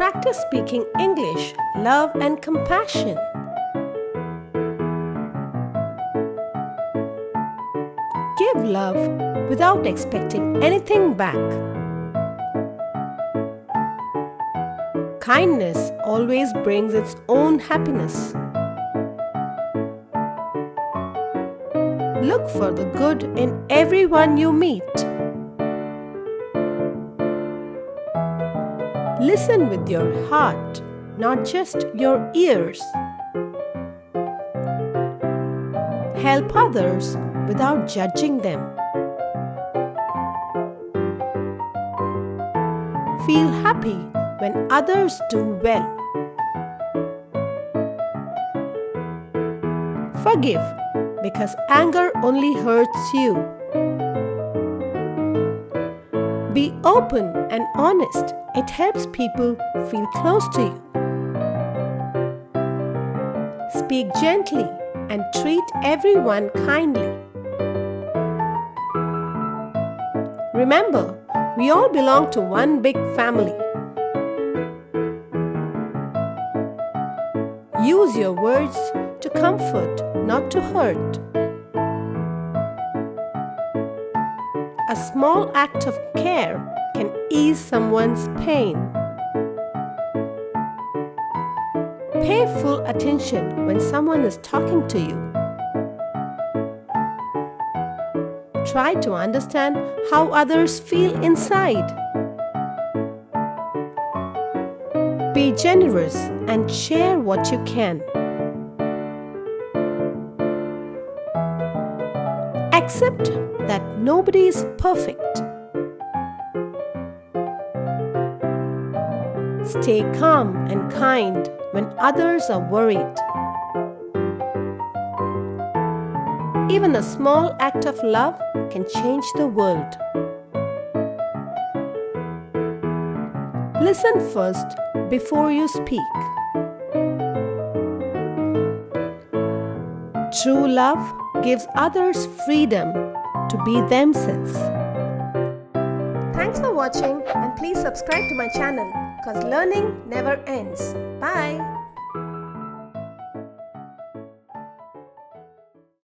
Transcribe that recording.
Practice speaking English, love and compassion. Give love without expecting anything back. Kindness always brings its own happiness. Look for the good in everyone you meet. Listen with your heart, not just your ears. Help others without judging them. Feel happy when others do well. Forgive, because anger only hurts you. Be open and honest. It helps people feel close to you. Speak gently and treat everyone kindly. Remember, we all belong to one big family. Use your words to comfort, not to hurt. A small act of care can ease someone's pain. Pay full attention when someone is talking to you. Try to understand how others feel inside. Be generous and share what you can. Accept that nobody is perfect. Stay calm and kind when others are worried. Even a small act of love can change the world. Listen first before you speak. True love gives others freedom to be themselves. Thanks for watching and please subscribe to my channel because learning never ends. Bye.